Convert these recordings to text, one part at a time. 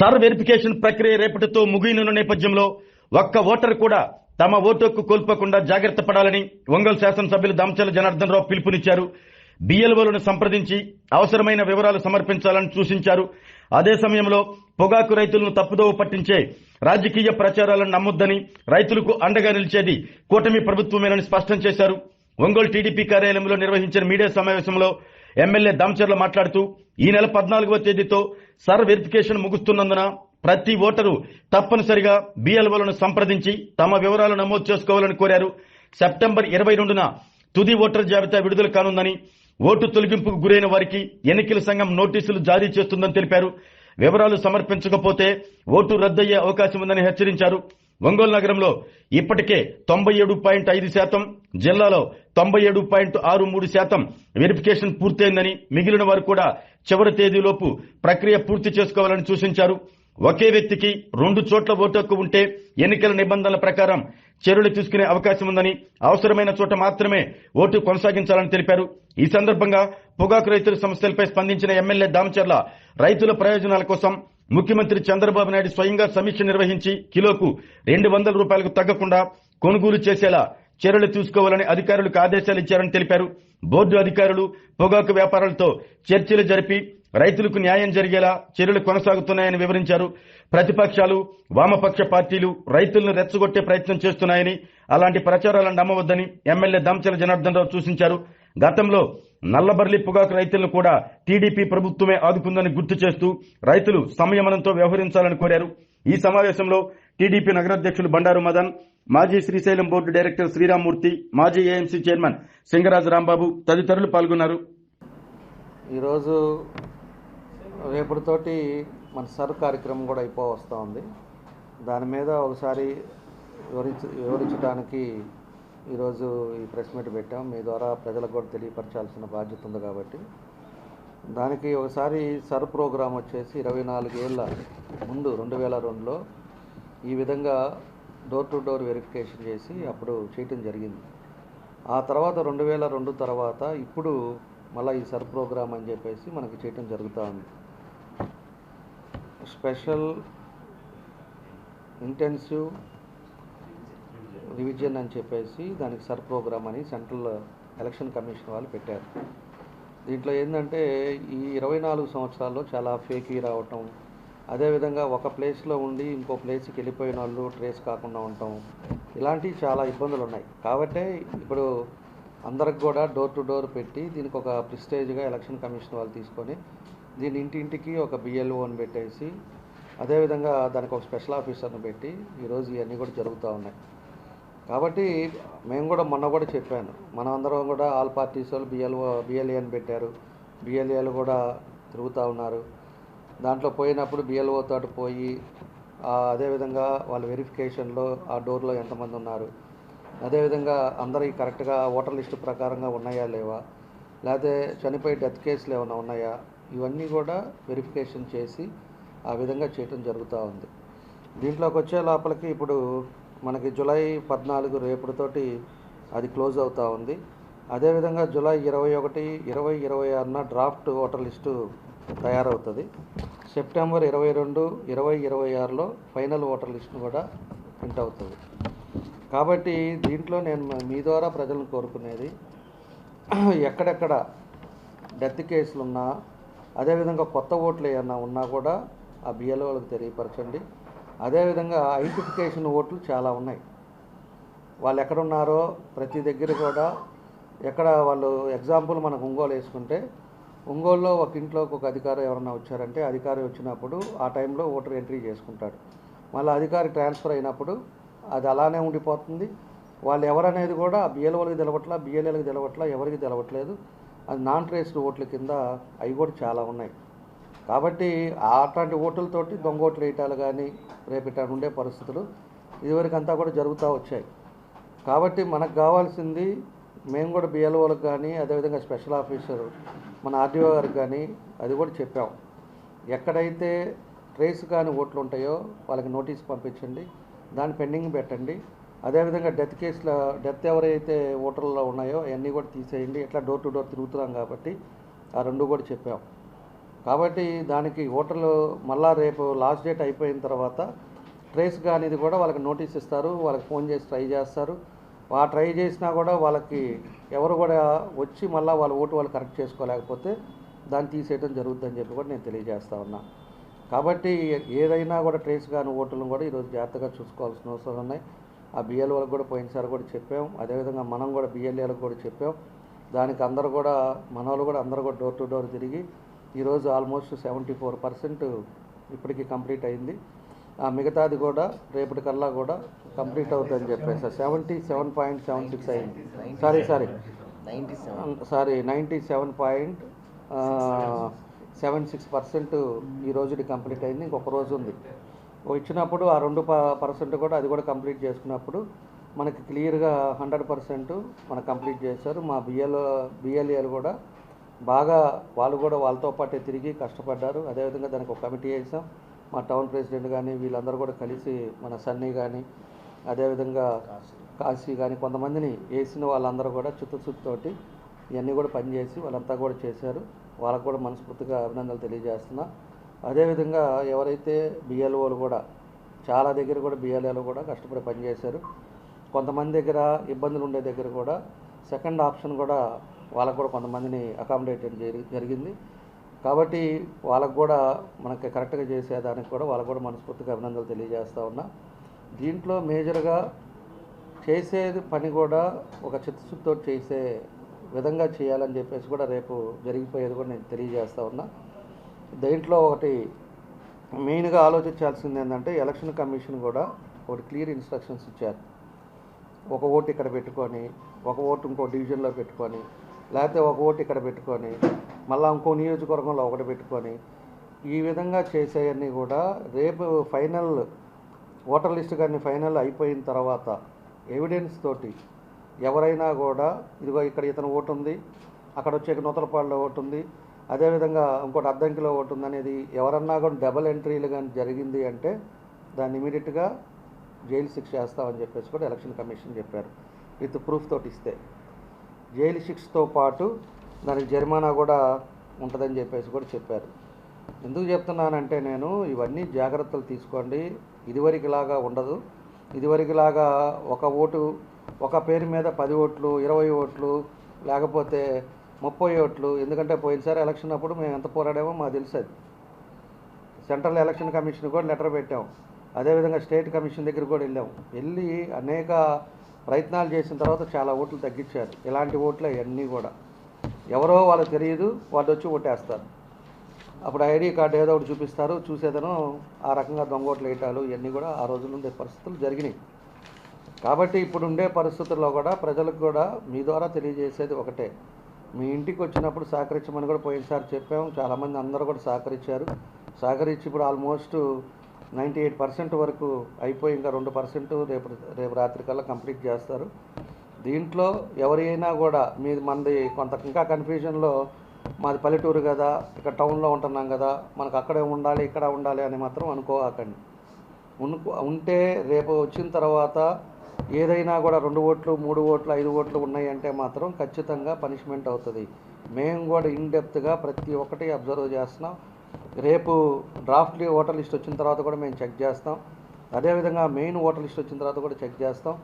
Sir verification ప్రక్రియ రేపటితో ముగియనున్న నేపథ్యంలో ఒక్క ఓటర్ కూడా తమ ఓటు హక్కు కోల్పోకుండా జాగ్రత్త పడాలని ఒంగోలు శాసనసభ్యులు దామచర్ల జనార్దన్ రావు పిలుపునిచ్చారు. బిఎల్ఓలను సంప్రదించి అవసరమైన వివరాలు సమర్పించాలని సూచించారు. అదే సమయంలో పొగాకు రైతులను తప్పుదోవ పట్టించే రాజకీయ ప్రచారాలను నమ్మొద్దని, రైతులకు అండగా నిలిచేది కూటమి ప్రభుత్వమేనని స్పష్టం చేశారు. ఒంగోలు టీడీపీ కార్యాలయంలో నిర్వహించిన మీడియా సమావేశంలో ఎమ్మెల్యే దామచర్ల మాట్లాడుతూ ఈ నెల 14వ తేదీతో సర్ వెరిఫికేషన్ ముగుస్తున్నందున ప్రతి ఓటరు తప్పనిసరిగా బిఎల్ఓలను సంప్రదించి తమ వివరాలు నమోదు చేసుకోవాలని కోరారు. సెప్టెంబర్ 22న తుది ఓటర్ జాబితా విడుదల కానుందని, ఓటు తొలగింపుకు గురైన వారికి ఎన్నికల సంఘం నోటీసులు జారీ చేస్తుందని తెలిపారు. వివరాలు సమర్పించకపోతే ఓటు రద్దయ్యే అవకాశం ఉందని హెచ్చరించారు. ఒంగోలు నగరంలో ఇప్పటికే 97.5%, జిల్లాలో 97.63% వెరిఫికేషన్ పూర్తయిందని, మిగిలిన వారు కూడా చివరి తేదీలోపు ప్రక్రియ పూర్తి చేసుకోవాలని సూచించారు. ఒకే వ్యక్తికి 2 చోట్ల ఓటు హక్కు ఉంటే ఎన్నికల నిబంధనల ప్రకారం చర్యలు తీసుకునే అవకాశం ఉందని, అవసరమైన చోట మాత్రమే ఓటు కొనసాగించాలని తెలిపారు. ఈ సందర్భంగా పొగాకు రైతుల సమస్యలపై స్పందించిన ఎమ్మెల్యే దామచర్ల రైతుల ప్రయోజనాల కోసం ముఖ్యమంత్రి చంద్రబాబు నాయుడు స్వయంగా సమీక్ష నిర్వహించి కిలోకు 200 రూపాయలకు తగ్గకుండా కొనుగోలు చేసేలా చర్యలు తీసుకోవాలని అధికారులకు ఆదేశాలు ఇచ్చారని తెలిపారు. బోర్డు అధికారులు పొగాకు వ్యాపారులతో చర్చలు జరిపి రైతులకు న్యాయం జరిగేలా చర్యలు కొనసాగుతున్నాయని వివరించారు. ప్రతిపక్షాలు, వామపక్ష పార్టీలు రైతులను రెచ్చగొట్టే ప్రయత్నం చేస్తున్నాయని, అలాంటి ప్రచారాలను నమ్మవద్దని ఎమ్మెల్యే దామచర్ల జనార్దన్ రావు సూచించారు. గతంలో నల్లబర్లి పొగాకు రైతులను కూడా టీడీపీ ప్రభుత్వమే ఆదుకుందని గుర్తు చేస్తూ రైతులు సంయమనంతో వ్యవహరించాలని కోరారు. ఈ సమావేశంలో టీడీపీ నగరాధ్యక్షులు బండారు మదన్, మాజీ శ్రీశైలం బోర్డు డైరెక్టర్ శ్రీరామ్మూర్తి, మాజీ ఏఎంసీ చైర్మన్ సింగరాజు రాంబాబు తదితరులు పాల్గొన్నారు. ఈరోజు రేపటితోటి మన సర్ కార్యక్రమం కూడా వస్తూ ఉంది. దాని మీద ఒకసారి వివరించడానికి ఈరోజు ఈ ప్రెస్ మీట్ పెట్టాం. మీ ద్వారా ప్రజలకు కూడా తెలియపరచాల్సిన బాధ్యత ఉంది కాబట్టి దానికి ఒకసారి సర్ ప్రోగ్రాం వచ్చేసి 24 ఏళ్ల ముందు 2002లో ఈ విధంగా డోర్ టు డోర్ వెరిఫికేషన్ చేసి అప్పుడు చేయటం జరిగింది. ఆ తర్వాత 2002 తర్వాత ఇప్పుడు మళ్ళీ ఈ సర్ ప్రోగ్రామ్ అని చెప్పేసి మనకి చేయటం జరుగుతూ ఉంది. స్పెషల్ ఇంటెన్సివ్ రివిజన్ అని చెప్పేసి దానికి సర్ ప్రోగ్రామ్ అని సెంట్రల్ ఎలక్షన్ కమిషన్ వాళ్ళు పెట్టారు. దీంట్లో ఏంటంటే ఈ 24 సంవత్సరాల్లో చాలా ఫేకీ రావటం, అదేవిధంగా ఒక ప్లేస్లో ఉండి ఇంకో ప్లేస్కి వెళ్ళిపోయిన వాళ్ళు ట్రేస్ కాకుండా ఉండటం, ఇలాంటివి చాలా ఇబ్బందులు ఉన్నాయి. కాబట్టి ఇప్పుడు అందరికి కూడా డోర్ టు డోర్ పెట్టి దీనికి ఒక ప్రిస్టేజ్గా ఎలక్షన్ కమిషన్ వాళ్ళు తీసుకొని దీని ఇంటింటికి ఒక బిఎల్ఓని పెట్టేసి, అదేవిధంగా దానికి ఒక స్పెషల్ ఆఫీసర్ని పెట్టి ఈరోజు ఇవన్నీ కూడా జరుగుతూ ఉన్నాయి. కాబట్టి మేము కూడా మొన్న కూడా చెప్పాను, మనం అందరం కూడా ఆల్ పార్టీస్ వాళ్ళు బిఎల్ఏని పెట్టారు. బిఎల్ఏలు కూడా తిరుగుతూ ఉన్నారు. దాంట్లో పోయినప్పుడు బిఎల్ఓ తోటి పోయి అదేవిధంగా వాళ్ళ వెరిఫికేషన్లో ఆ డోర్లో ఎంతమంది ఉన్నారు, అదేవిధంగా అందరికీ కరెక్ట్గా ఓటర్ లిస్టు ప్రకారంగా ఉన్నాయా లేవా, లేకపోతే చనిపోయి డెత్ కేసులు ఏమైనా ఉన్నాయా, ఇవన్నీ కూడా వెరిఫికేషన్ చేసి ఆ విధంగా చేయటం జరుగుతూ ఉంది. దీంట్లోకి వచ్చే లోపలికి ఇప్పుడు మనకి జూలై 14 రేపటితోటి అది క్లోజ్ అవుతూ ఉంది. అదేవిధంగా జూలై 21, 26న డ్రాఫ్ట్ ఓటర్ లిస్టు తయారవుతుంది. సెప్టెంబర్ 22, 26లో ఫైనల్ ఓటర్ లిస్టును కూడా ప్రింట్ అవుతుంది. కాబట్టి దీంట్లో నేను మీ ద్వారా ప్రజలను కోరుకునేది, ఎక్కడెక్కడ డెత్ కేసులున్నా, అదేవిధంగా కొత్త ఓట్లు ఏమన్నా ఉన్నా కూడా ఆ బిఎల్ఓలకు తెలియపరచండి. అదేవిధంగా ఐడెంటిఫికేషన్ ఓట్లు చాలా ఉన్నాయి. వాళ్ళు ఎక్కడున్నారో ప్రతి దగ్గర కూడా, ఎక్కడ వాళ్ళు ఎగ్జాంపుల్ మనకు ఒంగోలు వేసుకుంటే, ఒంగోలులో ఒక ఇంట్లోకి ఒక అధికారి ఎవరన్నా వచ్చారంటే అధికారి వచ్చినప్పుడు ఆ టైంలో ఓటర్ ఎంట్రీ చేసుకుంటాడు. మళ్ళీ అధికారి ట్రాన్స్ఫర్ అయినప్పుడు అది అలానే ఉండిపోతుంది. వాళ్ళు ఎవరనేది కూడా బిఎల్ఓలకు తెలవట్లా, బిఎల్ఏలకు తెలవట్లా, ఎవరికి తెలవట్లేదు. అది నాన్ ట్రేస్డ్ ఓట్ల కింద అవి కూడా చాలా ఉన్నాయి. కాబట్టి అట్లాంటి ఓట్లతోటి దొంగ ఓట్లు వేయటాలు కానీ రేపు ఇట్లా ఉండే పరిస్థితులు ఇదివరకు అంతా కూడా జరుగుతూ వచ్చాయి. కాబట్టి మనకు కావాల్సింది, మేము కూడా బిఎల్ఓలకు కానీ అదేవిధంగా స్పెషల్ ఆఫీసర్ మన ఆర్డీఓ గారికి కానీ అది కూడా చెప్పాం, ఎక్కడైతే ట్రేస్ కాని ఓట్లు ఉంటాయో వాళ్ళకి నోటీస్ పంపించండి, దాన్ని పెండింగ్ పెట్టండి. అదేవిధంగా డెత్ ఎవరైతే ఓటర్లలో ఉన్నాయో అవన్నీ కూడా తీసేయండి. ఇట్లా డోర్ టు డోర్ తిరుగుతున్నాం కాబట్టి ఆ రెండు కూడా చెప్పాం. కాబట్టి దానికి ఓటర్లు మళ్ళా రేపు లాస్ట్ డేట్ అయిపోయిన తర్వాత ట్రేస్ కానిది కూడా వాళ్ళకి నోటీస్ ఇస్తారు, వాళ్ళకి ఫోన్ చేసి ట్రై చేస్తారు. ట్రై చేసినా కూడా వాళ్ళకి ఎవరు కూడా వచ్చి మళ్ళీ వాళ్ళ ఓటు వాళ్ళు కరెక్ట్ చేసుకోలేకపోతే దాన్ని తీసేయడం జరుగుతుందని చెప్పి కూడా నేను తెలియజేస్తా ఉన్నా. కాబట్టి ఏదైనా కూడా ట్రేస్ కాని ఓటులను కూడా ఈరోజు జాగ్రత్తగా చూసుకోవాల్సిన అవసరం ఉన్నాయి. ఆ బిఎల్ఓలకు కూడా పోయినసారి కూడా చెప్పాం, అదేవిధంగా మనం కూడా బిఎల్ఏలకు కూడా చెప్పాం. దానికి అందరూ కూడా మన వాళ్ళు కూడా అందరూ కూడా డోర్ టు డోర్ తిరిగి ఈరోజు ఆల్మోస్ట్ 74% ఇప్పటికీ కంప్లీట్ అయింది. మిగతాది కూడా రేపటికల్లా కూడా కంప్లీట్ అవుతుందని చెప్పేసి 77.76 అయింది. సారీ 97.76% ఈ రోజుకి కంప్లీట్ అయింది. ఇంకొక రోజు ఉంది ఇచ్చినప్పుడు ఆ 2% కూడా అది కూడా కంప్లీట్ చేసుకున్నప్పుడు మనకి క్లియర్గా 100% మనకు కంప్లీట్ చేశారు. మా బిఎల్ఏలు కూడా బాగా వాళ్ళు కూడా వాళ్ళతో పాటే తిరిగి కష్టపడ్డారు. అదేవిధంగా దానికి ఒక కమిటీ వేసాం. మా టౌన్ ప్రెసిడెంట్ కానీ వీళ్ళందరూ కూడా కలిసి మన సన్నీ కానీ అదేవిధంగా కాశీ కానీ కొంతమందిని వేసిన వాళ్ళందరూ కూడా చిత్తశుద్ధితోటి ఇవన్నీ కూడా పనిచేసి వాళ్ళంతా కూడా చేశారు. వాళ్ళకు కూడా మనస్ఫూర్తిగా అభినందనలు తెలియజేస్తున్నా. అదేవిధంగా ఎవరైతే బిఎల్ఓలు కూడా చాలా దగ్గర కూడా బిఎల్ఏలు కూడా కష్టపడి పనిచేశారు. కొంతమంది దగ్గర ఇబ్బందులు ఉండే దగ్గర కూడా సెకండ్ ఆప్షన్ కూడా వాళ్ళకు కూడా కొంతమందిని అకామిడేట్ జరిగింది. కాబట్టి వాళ్ళకు కూడా మనకి కరెక్ట్గా చేసేదానికి కూడా వాళ్ళకు కూడా మనస్ఫూర్తిగా అభినందనలు తెలియజేస్తూ ఉన్నా. దీంట్లో మేజర్గా చేసేది పని కూడా ఒక చిత్తశుద్ధితో చేసే విధంగా చేయాలని చెప్పేసి కూడా రేపు జరిగిపోయేది కూడా నేను తెలియజేస్తూ ఉన్నా. దీంట్లో ఒకటి మెయిన్గా ఆలోచించాల్సింది ఏంటంటే ఎలక్షన్ కమిషన్ కూడా ఒకటి క్లియర్ ఇన్స్ట్రక్షన్స్ ఇచ్చారు. ఒక ఓటు ఇక్కడ పెట్టుకొని, ఒక ఓటు ఇంకో డివిజన్లో పెట్టుకొని, లేకపోతే ఒక ఓటు ఇక్కడ పెట్టుకొని, మళ్ళీ ఇంకో నియోజకవర్గంలో ఒకటి పెట్టుకొని, ఈ విధంగా చేసేవన్నీ కూడా రేపు ఫైనల్ ఓటర్ లిస్ట్ కానీ ఫైనల్ అయిపోయిన తర్వాత ఎవిడెన్స్ తోటి ఎవరైనా కూడా ఇదిగో ఇక్కడ ఇతను ఓటు ఉంది, అక్కడ వచ్చే నూతలపాడులో ఓటు ఉంది, అదేవిధంగా ఇంకోటి అద్దంకిలో ఓటు ఉంది అనేది ఎవరన్నా కూడా డబల్ ఎంట్రీలు కానీ జరిగింది అంటే దాన్ని ఇమీడియట్గా జైలు శిక్ష చేస్తామని చెప్పేసి కూడా ఎలక్షన్ కమిషన్ చెప్పారు. విత్ ప్రూఫ్ తోటి ఇస్తే జైలు శిక్షతో పాటు దానికి జరిమానా కూడా ఉంటుందని చెప్పేసి కూడా చెప్పారు. ఎందుకు చెప్తున్నానంటే నేను ఇవన్నీ జాగ్రత్తలు తీసుకోండి. ఇదివరకులాగా ఉండదు. ఇదివరకులాగా ఒక ఓటు ఒక పేరు మీద 10 ఓట్లు 20 ఓట్లు లేకపోతే 30 ఓట్లు. ఎందుకంటే పోయినసారి ఎలక్షన్ అప్పుడు మేము ఎంత పోరాడామో మాకు తెలుసు. సెంట్రల్ ఎలక్షన్ కమిషన్ కూడా లెటర్ పెట్టాం, అదేవిధంగా స్టేట్ కమిషన్ దగ్గర కూడా వెళ్ళి అనేక ప్రయత్నాలు చేసిన తర్వాత చాలా ఓట్లు తగ్గించారు. ఇలాంటి ఓట్లు అవన్నీ కూడా ఎవరో వాళ్ళకి తెలియదు, వాళ్ళు వచ్చి ఓటేస్తారు. అప్పుడు ఐడి కార్డు ఏదో ఒకటి చూపిస్తారు, చూసేదను ఆ రకంగా దొంగ ఓట్లు వేయటాలు ఇవన్నీ కూడా ఆ రోజుల్లో ఉండే పరిస్థితులు జరిగినాయి. కాబట్టి ఇప్పుడు ఉండే పరిస్థితుల్లో కూడా ప్రజలకు కూడా మీ ద్వారా తెలియజేసేది ఒకటే, మీ ఇంటికి వచ్చినప్పుడు సహకరించమని కూడా పోయినసారి చెప్పాము. చాలామంది అందరూ కూడా సహకరించి ఇప్పుడు ఆల్మోస్ట్ 98% వరకు అయిపోయి ఇంకా 2% రేపు రాత్రి కల్లా కంప్లీట్ చేస్తారు. దీంట్లో ఎవరైనా కూడా మనది కొంత ఇంకా కన్ఫ్యూజన్లో మాది పల్లెటూరు కదా, ఇక్కడ టౌన్లో ఉంటున్నాం కదా, మనకు అక్కడే ఉండాలి ఇక్కడ ఉండాలి అని మాత్రం అనుకోకండి. ఉంటే రేపు వచ్చిన తర్వాత ఏదైనా కూడా 2 ఓట్లు 3 ఓట్లు 5 ఓట్లు ఉన్నాయంటే మాత్రం ఖచ్చితంగా పనిష్మెంట్ అవుతుంది. మేము కూడా ఇన్డెప్త్గా ప్రతి ఒక్కటి అబ్జర్వ్ చేస్తున్నాం. రేపు డ్రాఫ్ట్ ఓటర్ లిస్ట్ వచ్చిన తర్వాత కూడా మేము చెక్ చేస్తాం. అదేవిధంగా మెయిన్ ఓటర్ లిస్ట్ వచ్చిన తర్వాత కూడా చెక్ చేస్తాం.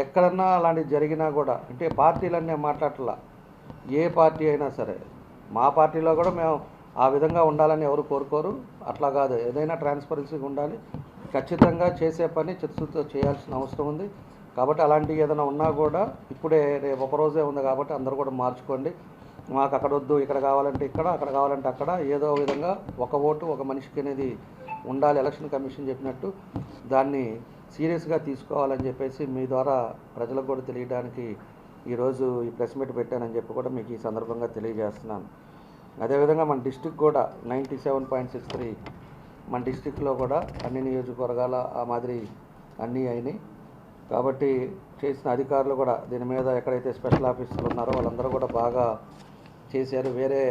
ఎక్కడన్నా అలాంటివి జరిగినా కూడా అంటే పార్టీలన్నీ మాట్లాడట్లా, ఏ పార్టీ అయినా సరే మా పార్టీలో కూడా మేము ఆ విధంగా ఉండాలని ఎవరు కోరుకోరు. అట్లా కాదు, ఏదైనా ట్రాన్స్పరెన్సీగా ఉండాలి. ఖచ్చితంగా చేసే పని చిత్తశుద్ధితో చేయాల్సిన అవసరం ఉంది. కాబట్టి అలాంటివి ఏదైనా ఉన్నా కూడా ఇప్పుడే రేపు ఒకరోజే ఉంది కాబట్టి అందరూ కూడా మార్చుకోండి. మాకు అక్కడ వద్దు, ఇక్కడ కావాలంటే ఇక్కడ, అక్కడ కావాలంటే అక్కడ, ఏదో విధంగా ఒక ఓటు ఒక మనిషికి అనేది ఉండాలి. ఎలక్షన్ కమిషన్ చెప్పినట్టు దాన్ని సీరియస్గా తీసుకోవాలని చెప్పేసి మీ ద్వారా ప్రజలకు కూడా తెలియడానికి ఈరోజు ఈ ప్రెస్ మీట్ పెట్టానని చెప్పి కూడా మీకు ఈ సందర్భంగా తెలియజేస్తున్నాను. అదేవిధంగా మన డిస్టిక్ కూడా 97.63 మన డిస్టిక్లో కూడా అన్ని నియోజకవర్గాల ఆ మాదిరి అన్నీ అయినాయి. కాబట్టి చేసిన అధికారులు కూడా దీని మీద ఎక్కడైతే స్పెషల్ ఆఫీసర్లు ఉన్నారో వాళ్ళందరూ కూడా బాగా చేశారు. వేరే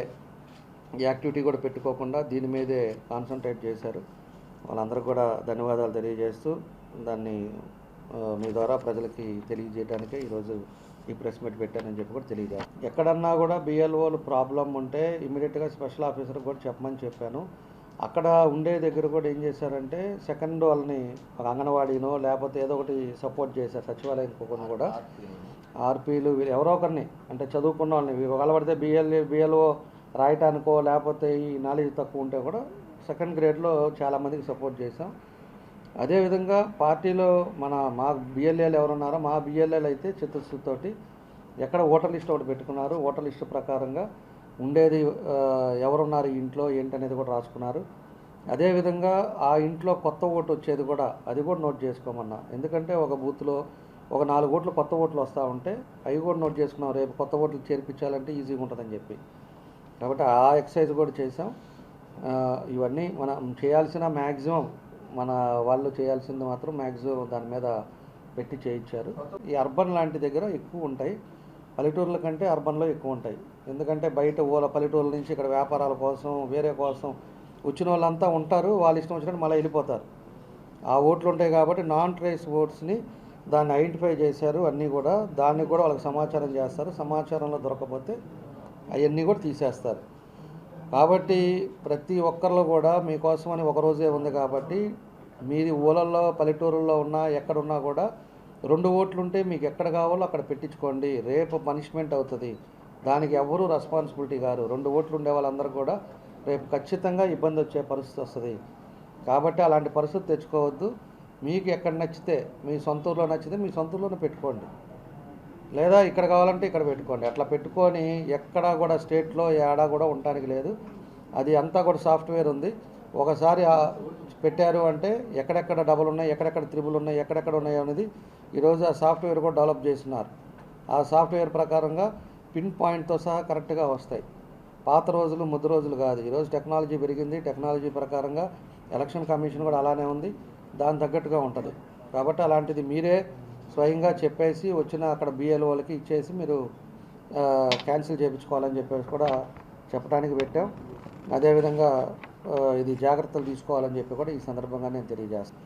యాక్టివిటీ కూడా పెట్టుకోకుండా దీని మీదే కాన్సన్ట్రేట్ చేశారు. వాళ్ళందరూ కూడా ధన్యవాదాలు తెలియజేస్తూ దాన్ని మీ ద్వారా ప్రజలకి తెలియజేయడానికే ఈరోజు ఈ ప్రెస్ మీట్ పెట్టానని చెప్పి కూడా తెలియజేస్తాను. ఎక్కడన్నా కూడా బిఎల్ఓలు ప్రాబ్లం ఉంటే ఇమీడియట్గా స్పెషల్ ఆఫీసర్ కూడా చెప్పమని చెప్పాను. అక్కడ ఉండే దగ్గర కూడా ఏం చేశారంటే సెకండ్ వాళ్ళని ఒక అంగన్వాడీనో లేకపోతే ఏదో ఒకటి సపోర్ట్ చేశారు. సచివాలయం కూడా ఆర్పీలు ఎవరో ఒకరిని అంటే చదువుకున్న వాళ్ళని కలబడితే బిఎల్ఓ రాయటానికో లేకపోతే ఈ నాలెడ్జ్ తక్కువ ఉంటే కూడా సెకండ్ గ్రేడ్లో చాలామందికి సపోర్ట్ చేశాం. అదేవిధంగా పార్టీలో మా బిఎల్ఏలు ఎవరున్నారో మా బిఎల్ఏలు అయితే చిత్తశుద్ధితోటి ఎక్కడ ఓటర్ లిస్ట్ ఒకటి పెట్టుకున్నారు. ఓటర్ లిస్ట్ ప్రకారంగా ఉండేది ఎవరున్నారు ఇంట్లో ఏంటనేది కూడా రాసుకున్నారు. అదేవిధంగా ఆ ఇంట్లో కొత్త ఓటు వచ్చేది కూడా అది కూడా నోట్ చేసుకోమన్నా. ఎందుకంటే ఒక బూత్లో ఒక 4 ఓట్లు కొత్త ఓట్లు వస్తూ ఉంటే అవి కూడా నోట్ చేసుకున్నాం. రేపు కొత్త ఓట్లు చేర్పించాలంటే ఈజీగా ఉంటుందని చెప్పి కాబట్టి ఆ ఎక్సర్సైజ్ కూడా చేసాం. ఇవన్నీ మనం చేయాల్సిన మ్యాక్సిమం మన వాళ్ళు చేయాల్సింది మాత్రం మ్యాక్సిమం దాని మీద పెట్టి చేయించారు. ఈ అర్బన్ లాంటి దగ్గర ఎక్కువ ఉంటాయి, పల్లెటూర్ల కంటే అర్బన్లో ఎక్కువ ఉంటాయి. ఎందుకంటే బయట పల్లెటూర్ల నుంచి ఇక్కడ వ్యాపారాల కోసం వేరే కోసం వచ్చిన వాళ్ళంతా ఉంటారు, వాళ్ళు ఇష్టం వచ్చినట్టు మళ్ళీ వెళ్ళిపోతారు. ఆ ఓట్లు ఉంటాయి కాబట్టి నాన్ ట్రేస్ ఓట్స్ని దాన్ని ఐడెంటిఫై చేశారు. అన్నీ కూడా దాన్ని కూడా వాళ్ళకి సమాచారం చేస్తారు. సమాచారంలో దొరకకపోతే అవన్నీ కూడా తీసేస్తారు. కాబట్టి ప్రతి ఒక్కరిలో కూడా మీకోసమని ఒకరోజే ఉంది కాబట్టి మీది ఊళ్ళల్లో పల్లెటూరుల్లో ఉన్నా ఎక్కడున్నా కూడా 2 ఓట్లు ఉంటే మీకు ఎక్కడ కావాలో అక్కడ పెట్టించుకోండి. రేపు పనిష్మెంట్ అవుతుంది, దానికి ఎవరు రెస్పాన్సిబిలిటీ గారు. 2 ఓట్లు ఉండే వాళ్ళందరూ కూడా రేపు ఖచ్చితంగా ఇబ్బంది వచ్చే పరిస్థితి వస్తుంది. కాబట్టి అలాంటి పరిస్థితి తెచ్చుకోవద్దు. మీకు ఎక్కడ నచ్చితే మీ సొంత ఊర్లో నచ్చితే మీ సొంత ఊర్లోనే పెట్టుకోండి, లేదా ఇక్కడ కావాలంటే ఇక్కడ పెట్టుకోండి. అట్లా పెట్టుకొని ఎక్కడా కూడా స్టేట్లో ఏడా కూడా ఉండటానికి లేదు. అది అంతా కూడా సాఫ్ట్వేర్ ఉంది. ఒకసారి పెట్టారు అంటే ఎక్కడెక్కడ డబుల్ ఉన్నాయి, ఎక్కడెక్కడ త్రిబుల్ ఉన్నాయి, ఎక్కడెక్కడ ఉన్నాయి అనేది ఈరోజు ఆ సాఫ్ట్వేర్ కూడా డెవలప్ చేస్తున్నారు. ఆ సాఫ్ట్వేర్ ప్రకారంగా పిన్ పాయింట్తో సహా కరెక్ట్గా వస్తాయి. పాత రోజులు ముద్దు రోజులు కాదు. ఈరోజు టెక్నాలజీ పెరిగింది. టెక్నాలజీ ప్రకారంగా ఎలక్షన్ కమిషన్ కూడా అలానే ఉంది, దాని తగ్గట్టుగా ఉంటుంది. కాబట్టి అలాంటిది మీరే స్వయంగా చెప్పేసి వచ్చిన అక్కడ బిఎల్ఓలకి ఇచ్చేసి మీరు క్యాన్సిల్ చేయించుకోవాలని చెప్పేసి కూడా చెప్పడానికి పెట్టాం. అదేవిధంగా ఇది జాగ్రత్తలు తీసుకోవాలని చెప్పి కూడా ఈ సందర్భంగా నేను తెలియజేస్తాను.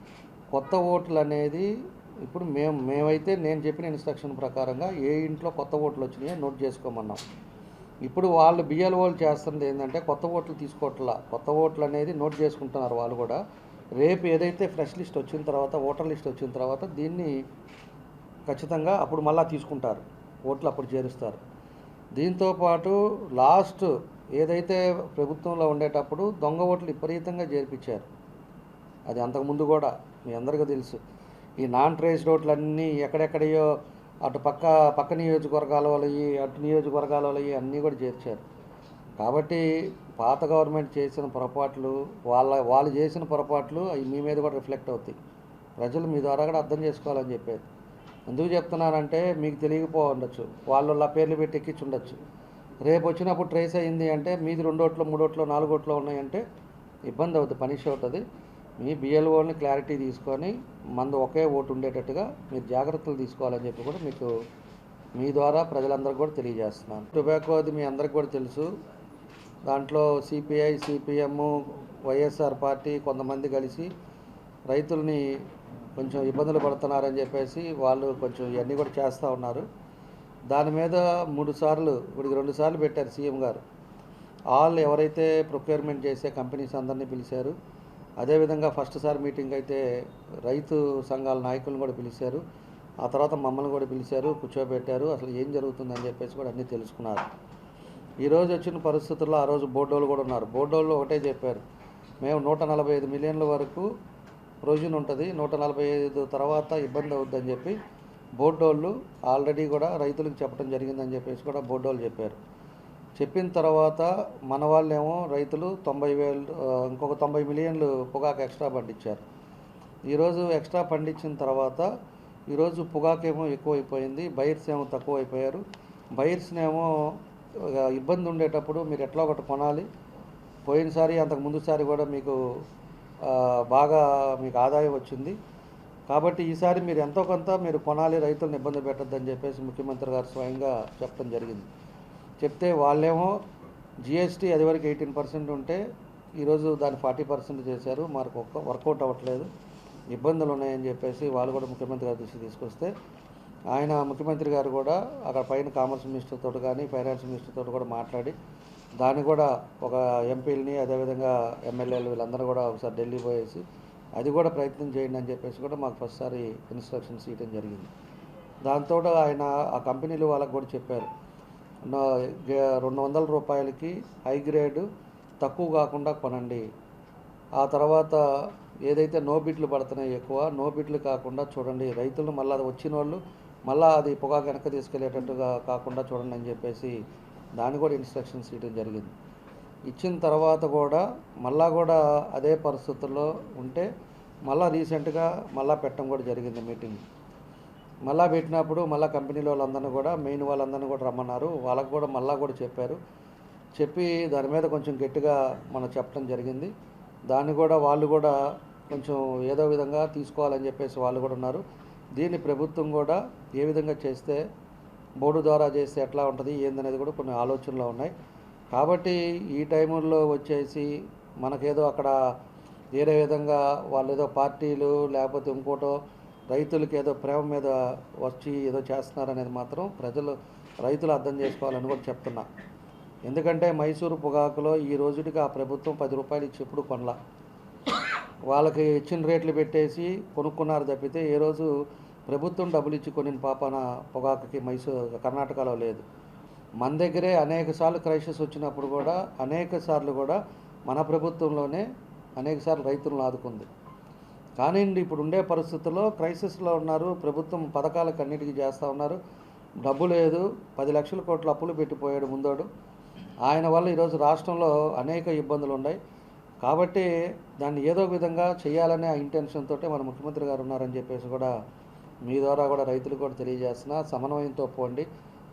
కొత్త ఓట్లు అనేది ఇప్పుడు మేమైతే నేను చెప్పిన ఇన్స్ట్రక్షన్ ప్రకారంగా ఏ ఇంట్లో కొత్త ఓట్లు వచ్చినాయో నోట్ చేసుకోమన్నాం. ఇప్పుడు వాళ్ళు బిఎల్ఓలు చేస్తున్నది ఏంటంటే కొత్త ఓట్లు తీసుకోవట్లా, కొత్త ఓట్లు అనేది నోట్ చేసుకుంటున్నారు వాళ్ళు కూడా. రేపు ఏదైతే ఫ్రెష్ లిస్ట్ వచ్చిన తర్వాత ఓటర్ లిస్ట్ వచ్చిన తర్వాత దీన్ని ఖచ్చితంగా అప్పుడు మళ్ళీ తీసుకుంటారు, ఓట్లు అప్పుడు చేరుస్తారు. దీంతోపాటు లాస్ట్ ఏదైతే ప్రభుత్వంలో ఉండేటప్పుడు దొంగ ఓట్లు విపరీతంగా చేర్పించారు. అది అంతకుముందు కూడా మీ అందరికీ తెలుసు. ఈ నాన్ ట్రేస్డ్ ఓట్లన్నీ ఎక్కడెక్కడయో అటు పక్క నియోజకవర్గాల వాళ్ళవి అటు నియోజకవర్గాల వాళ్ళవి అన్నీ కూడా చేర్చారు. కాబట్టి పాత గవర్నమెంట్ చేసిన పొరపాట్లు వాళ్ళు చేసిన పొరపాట్లు అవి మీ మీద కూడా రిఫ్లెక్ట్ అవుతాయి. ప్రజలు మీ ద్వారా కూడా అర్థం చేసుకోవాలని చెప్పేది. ఎందుకు చెప్తున్నానంటే మీకు తెలియకపో ఉండొచ్చు, వాళ్ళ పేర్లు పెట్టి ఎక్కించుండొచ్చు. రేపు వచ్చినప్పుడు ట్రేస్ అయింది అంటే మీది 2 ఓట్లు 3 ఓట్లు 4 ఓట్లు ఉన్నాయంటే ఇబ్బంది అవుతుంది, పనిష్ అవుతుంది. మీ బిఎల్ఓని క్లారిటీ తీసుకొని మందు ఒకే ఓటు ఉండేటట్టుగా మీరు జాగ్రత్తలు తీసుకోవాలని చెప్పి కూడా మీకు మీ ద్వారా ప్రజలందరికీ కూడా తెలియజేస్తున్నాను. టొబాకోది మీ అందరికీ కూడా తెలుసు. దాంట్లో సిపిఐ సిపిఎం వైఎస్ఆర్ పార్టీ కొంతమంది కలిసి రైతుల్ని కొంచెం ఇబ్బందులు పడుతున్నారని చెప్పేసి వాళ్ళు కొంచెం ఇవన్నీ కూడా చేస్తూ ఉన్నారు. దాని మీద 3 సార్లు ఇప్పటికి 2 సార్లు పెట్టారు సీఎం గారు. ఎవరైతే ప్రొక్యూర్మెంట్ చేసే కంపెనీస్ అందరినీ పిలిచారు. అదేవిధంగా ఫస్ట్ సారి మీటింగ్ అయితే రైతు సంఘాల నాయకులను కూడా పిలిచారు. ఆ తర్వాత మమ్మల్ని కూడా పిలిచారు, కూర్చోబెట్టారు. అసలు ఏం జరుగుతుందని చెప్పేసి కూడా అన్నీ తెలుసుకున్నారు. ఈరోజు వచ్చిన పరిస్థితుల్లో ఆ రోజు బోర్డోళ్ళు కూడా ఉన్నారు. బోర్డోళ్ళు ఒకటే చెప్పారు, మేము 145 మిలియన్ల వరకు ప్రొవిజన్ ఉంటుంది, 145 తర్వాత ఇబ్బంది అవుద్దని చెప్పి బోర్డోళ్ళు ఆల్రెడీ కూడా రైతులకు చెప్పడం జరిగిందని చెప్పేసి కూడా బోర్డోళ్ళు చెప్పారు. చెప్పిన తర్వాత మన వాళ్ళేమో రైతులు 90,000 ఇంకొక 90 మిలియన్లు పొగాకు ఎక్స్ట్రా పండించారు. ఈరోజు ఎక్స్ట్రా పండించిన తర్వాత ఈరోజు పొగాకేమో ఎక్కువైపోయింది, బయర్స్ ఏమో తక్కువ అయిపోయారు. బయర్స్నేమో ఇబ్బంది ఉండేటప్పుడు మీరు ఎట్లా ఒకటి కొనాలి. పోయినసారి అంతకు ముందుసారి కూడా మీకు బాగా మీకు ఆదాయం వచ్చింది. కాబట్టి ఈసారి మీరు ఎంతో కొంత మీరు కొనాలి, రైతులను ఇబ్బంది పెట్టద్దని చెప్పేసి ముఖ్యమంత్రి గారు స్వయంగా చెప్పడం జరిగింది. చెప్తే వాళ్ళేమో జిఎస్టీ అది వరకు 18% ఉంటే ఈరోజు దాన్ని 40% చేశారు. మనకు వర్కౌట్ అవ్వట్లేదు, ఇబ్బందులు ఉన్నాయని చెప్పేసి వాళ్ళు కూడా ముఖ్యమంత్రి గారి దృష్టికి తీసుకొస్తే ఆయన ముఖ్యమంత్రి గారు కూడా అక్కడ పైన కామర్స్ మినిస్టర్ తోటి కానీ ఫైనాన్స్ మినిస్టర్ తోటి కూడా మాట్లాడి దాన్ని కూడా ఒక ఎంపీలని అదేవిధంగా ఎమ్మెల్యేలు వీళ్ళందరూ కూడా ఒకసారి ఢిల్లీ పోయేసి అది కూడా ప్రయత్నం చేయండి అని చెప్పేసి కూడా మాకు ఫస్ట్సారి ఇన్స్ట్రక్షన్స్ ఇవ్వడం జరిగింది. దాంతో ఆయన ఆ కంపెనీలు వాళ్ళకు కూడా చెప్పారు, 200 రూపాయలకి హై గ్రేడ్ తక్కువ కాకుండా కొనండి. ఆ తర్వాత ఏదైతే నో బిట్లు పడుతున్నాయి ఎక్కువ నో బిట్లు కాకుండా చూడండి, రైతులు మళ్ళీ వచ్చిన వాళ్ళు మళ్ళీ అది పొగాకు వెనక్కి తీసుకెళ్లేటట్టుగా కాకుండా చూడండి అని చెప్పేసి దాన్ని కూడా ఇన్స్ట్రక్షన్స్ ఇవ్వడం జరిగింది. ఇచ్చిన తర్వాత కూడా మళ్ళా కూడా అదే పరిస్థితుల్లో ఉంటే మళ్ళీ రీసెంట్గా మళ్ళీ పెట్టడం కూడా జరిగింది మీటింగ్. మళ్ళీ పెట్టినప్పుడు మళ్ళీ కంపెనీల వాళ్ళందరినీ కూడా మెయిన్ వాళ్ళందరినీ కూడా రమ్మన్నారు. వాళ్ళకు కూడా మళ్ళీ కూడా చెప్పి దాని మీద కొంచెం గట్టిగా మనం చెప్పడం జరిగింది. దాన్ని కూడా వాళ్ళు కూడా కొంచెం ఏదో విధంగా తీసుకోవాలని చెప్పేసి వాళ్ళు కూడా ఉన్నారు. దీన్ని ప్రభుత్వం కూడా ఏ విధంగా చేస్తే బోర్డు ద్వారా చేస్తే ఎట్లా ఉంటుంది ఏందనేది కూడా కొన్ని ఆలోచనలు ఉన్నాయి. కాబట్టి ఈ టైంలో వచ్చేసి మనకేదో అక్కడ వేరే విధంగా వాళ్ళు ఏదో పార్టీలు లేకపోతే ఇంకోటో రైతులకి ఏదో ప్రేమ మీద వచ్చి ఏదో చేస్తున్నారనేది మాత్రం రైతులు అర్థం చేసుకోవాలని కూడా చెప్తున్నా. ఎందుకంటే మైసూరు పొగాకులో ఈ రోజుకి ఆ ప్రభుత్వం 10 రూపాయలు ఇచ్చి ఎప్పుడు కొనలా, వాళ్ళకి ఇచ్చిన రేట్లు పెట్టేసి కొనుక్కున్నారు తప్పితే ఏ రోజు ప్రభుత్వం డబ్బులు ఇచ్చి కొనిన పాపాన పొగాకుకి కర్ణాటకలో లేదు. మన దగ్గరే అనేక సార్లు క్రైసిస్ వచ్చినప్పుడు కూడా అనేక సార్లు కూడా మన ప్రభుత్వంలోనే అనేక సార్లు రైతులను ఆదుకుంది. కానీ ఇప్పుడు ఉండే పరిస్థితుల్లో క్రైసిస్లో ఉన్నారు, ప్రభుత్వం పథకాలకు అన్నిటికీ చేస్తూ ఉన్నారు, డబ్బు లేదు, 10 లక్షల కోట్ల అప్పులు పెట్టిపోయాడు ముందోడు. ఆయన వల్ల ఈరోజు రాష్ట్రంలో అనేక ఇబ్బందులు ఉన్నాయి. కాబట్టి దాన్ని ఏదో విధంగా చేయాలనే ఆ ఇంటెన్షన్ తోటే మన ముఖ్యమంత్రి గారు ఉన్నారని చెప్పేసి కూడా మీ ద్వారా కూడా రైతులు కూడా తెలియజేస్తున్నా. సమన్వయంతో పోండి,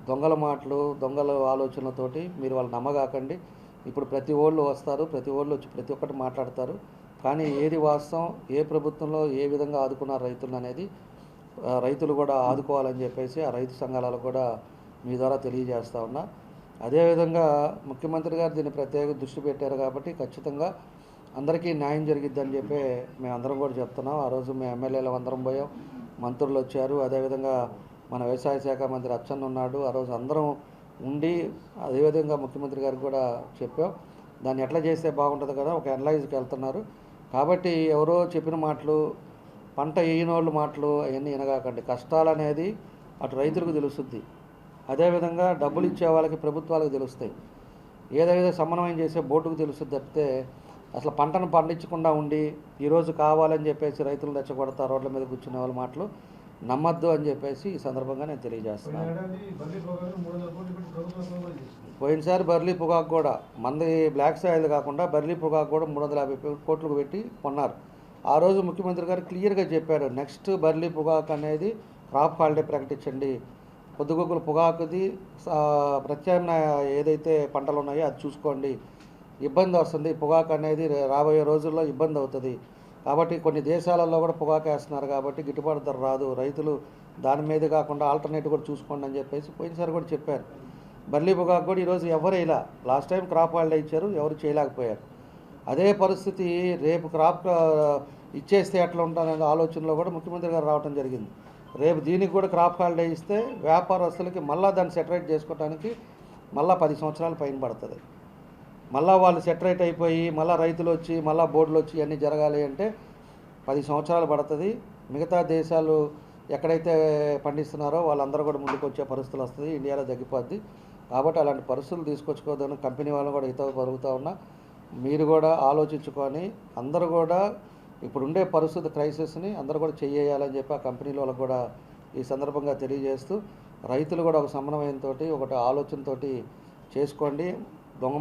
దొంగల మాటలు దొంగల ఆలోచనలతోటి మీరు వాళ్ళు నమ్మగాకండి. ఇప్పుడు ప్రతి ఓళ్ళు వస్తారు, ప్రతి ఓళ్ళు వచ్చి ప్రతి ఒక్కటి మాట్లాడతారు, కానీ ఏది వాస్తవం ఏ ప్రభుత్వంలో ఏ విధంగా ఆదుకున్నారు రైతులు అనేది రైతులు కూడా ఆదుకోవాలని చెప్పేసి ఆ రైతు సంఘాలకు కూడా మీ ద్వారా తెలియజేస్తా ఉన్నా. అదేవిధంగా ముఖ్యమంత్రి గారు దీన్ని ప్రత్యేక దృష్టి పెట్టారు కాబట్టి ఖచ్చితంగా అందరికీ న్యాయం జరిగిద్దని చెప్పి మేము అందరం కూడా చెప్తున్నాం. ఆ రోజు మేము ఎమ్మెల్యేలు అందరం పోయాం, మంత్రులు వచ్చారు, అదేవిధంగా మన వ్యవసాయ శాఖ మంత్రి అచ్చెన్న ఉన్నాడు. ఆ రోజు అందరం ఉండి అదేవిధంగా ముఖ్యమంత్రి గారికి కూడా చెప్పాం, దాన్ని ఎట్లా చేస్తే బాగుంటుంది కదా ఒక అనలైజ్కి వెళ్తున్నారు. కాబట్టి ఎవరో చెప్పిన మాటలు పంట వేయనోళ్ళు మాటలు అవన్నీ వినగాకండి. కష్టాలు అనేది అటు రైతులకు తెలుస్తుంది, అదేవిధంగా డబ్బులు ఇచ్చే వాళ్ళకి ప్రభుత్వాలకు తెలుస్తాయి, ఏదైతే సమన్వయం చేసే బోర్డుకు తెలుస్తుంది తప్పితే అసలు పంటను పండించకుండా ఉండి ఈరోజు కావాలని చెప్పేసి రైతులు రెచ్చగొడతా రోడ్ల మీద కూర్చునే వాళ్ళ మాటలు నమ్మద్దు అని చెప్పేసి ఈ సందర్భంగా నేను తెలియజేస్తున్నాను. పోయినసారి బర్లీ పొగాకు కూడా మంది బ్లాక్ సాయిల్ కాకుండా బర్లీ పొగాకు కూడా 350 కోట్లకు పెట్టి కొన్నారు. ఆ రోజు ముఖ్యమంత్రి గారు క్లియర్గా చెప్పారు, నెక్స్ట్ బర్లీ పొగాకు అనేది క్రాప్ హాలిడే ప్రకటించండి, పొద్దుగొక్కుల పొగాకుది ప్రత్యామ్నాయ ఏదైతే పంటలు ఉన్నాయో అది చూసుకోండి, ఇబ్బంది వస్తుంది, పొగాకు అనేది రాబోయే రోజుల్లో ఇబ్బంది అవుతుంది. కాబట్టి కొన్ని దేశాలలో కూడా పొగాకు వేస్తున్నారు కాబట్టి గిట్టుబాటు ధర రాదు, రైతులు దాని మీద కాకుండా ఆల్టర్నేటివ్ కూడా చూసుకోండి అని చెప్పేసి పోయినసారి కూడా చెప్పారు. బర్లీ పొగాకు కూడా ఈరోజు ఎవరు ఇలా లాస్ట్ టైం క్రాప్ హాలిడే ఇచ్చారు, ఎవరు చేయలేకపోయారు. అదే పరిస్థితి రేపు క్రాప్ ఇచ్చేస్తే ఎట్లా ఉంటుందనే ఆలోచనలో కూడా ముఖ్యమంత్రి గారు రావడం జరిగింది. రేపు దీనికి కూడా క్రాప్ హాలిడే ఇస్తే వ్యాపారస్తులకి మళ్ళీ దాన్ని సెటరేట్ చేసుకోవడానికి మళ్ళీ 10 సంవత్సరాలు పైన పడుతుంది. మళ్ళీ వాళ్ళు సెటరేట్ అయిపోయి మళ్ళీ రైతులు వచ్చి మళ్ళీ బోర్డులు వచ్చి ఇవన్నీ జరగాలి అంటే 10 సంవత్సరాలు పడుతుంది. మిగతా దేశాలు ఎక్కడైతే పండిస్తున్నారో వాళ్ళందరూ కూడా ముందుకు వచ్చే పరిస్థితులు వస్తుంది, ఇండియాలో తగ్గిపోద్ది. కాబట్టి అలాంటి పరిస్థితులు తీసుకొచ్చుకోవద్దని కంపెనీ వాళ్ళు కూడా హితవు పరుగుతూ ఉన్నా. మీరు కూడా ఆలోచించుకొని అందరూ కూడా ఇప్పుడుండే పరిస్థితి క్రైసిస్ని అందరూ కూడా చేయాలని చెప్పి ఆ కంపెనీల వాళ్ళకు కూడా ఈ సందర్భంగా తెలియజేస్తూ రైతులు కూడా ఒక సమన్వయంతో ఒకటి ఆలోచనతో చేసుకోండి. దొంగ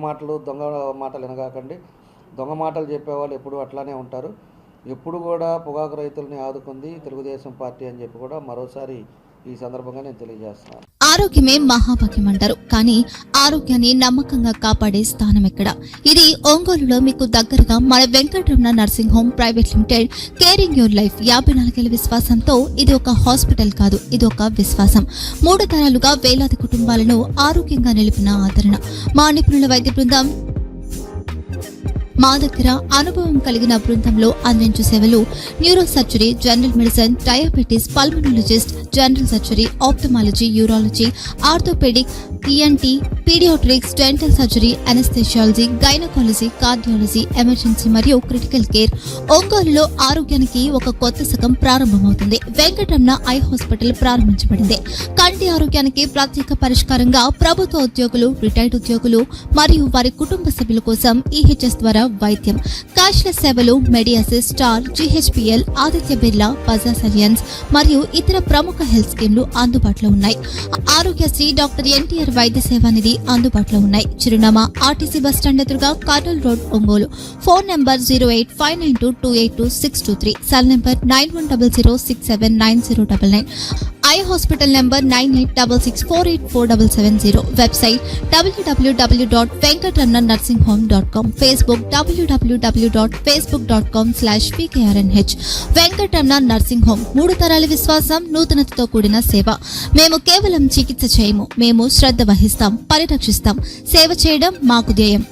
మాటలు వినగాకండి. దొంగ మాటలు చెప్పేవాళ్ళు ఎప్పుడు అట్లానే ఉంటారు. ఎప్పుడు కూడా పొగాకు రైతుల్ని ఆదుకుంది తెలుగుదేశం పార్టీ అని చెప్పి కూడా మరోసారి ఈ సందర్భంగా నేను తెలియజేస్తున్నాను. ఆరోగ్యమే మహాభాగ్యం అంటారు, కానీ ఆరోగ్యాన్ని నమ్మకంగా కాపాడే స్థానం ఎక్కడ? ఇది ఒంగోలులో మీకు దగ్గరగా మన Venkataramana nursing home private limited. Caring your life 54 ఏళ్ల విశ్వాసంతో ఇది ఒక హాస్పిటల్ కాదు, ఇది ఒక విశ్వాసం. 3 తరాలుగా వేలాది కుటుంబాలను ఆరోగ్యంగా నిలిపిన ఆదరణ. మా నిపుణుల వైద్య బృందం మా దగ్గర అనుభవం కలిగిన బృందంలో అందించే సేవలు neuro surgery, general medicine, diabetes, pulmonologist, general surgery, ophthalmology, urology, orthopaedic, ENT, paediatrics, dental surgery, anaesthesiology, gynaecology, cardiology, emergency మరియు క్రిటికల్ కేర్. ఒంగోలులో ఆరోగ్యానికి ఒక కొత్త శకం ప్రారంభమవుతుంది. వెంకటరమణ ఐ హాస్పిటల్ ప్రారంభించబడింది. కంటి ఆరోగ్యానికి ప్రత్యేక పరిష్కారంగా ప్రభుత్వ ఉద్యోగులు, రిటైర్డ్ ఉద్యోగులు మరియు వారి కుటుంబ సభ్యుల కోసం ఈహెచ్ఎస్ ద్వారా వైద్యం, క్యాష్లెస్ సేవలు, మెడియాసిస్, స్టార్, జీహెచ్పీఎల్, ఆదిత్య బిర్లా, బజాజ్ అలియన్స్ మరియు ఇతర ప్రముఖ హెల్త్ స్కీమ్లు అందుబాటులో ఉన్నాయి. ఆరోగ్యశ్రీ, డాక్టర్ ఎన్టీఆర్ వైద్య సేవా నిధి అందుబాటులో ఉన్నాయి. చిరునామా ఆర్టీసీ బస్టాండ్ ఎదురుగా, Kurnool road, Ongole. Phone number 08592282623, cell number 9100679099. Eye hospital number 9866484770. Website www.venkatramannursing.com. Facebook www.facebook.com/pkrnh. Venkataramana nursing home, 3 తరాల విశ్వాసం, నూతనతతో కూడిన సేవ. మేము కేవలం చికిత్స చేయము, మేము శ్రద్ధ వహిస్తాం, పరిరక్షిస్తాం. సేవ చేయడం మాకు ధ్యేయం.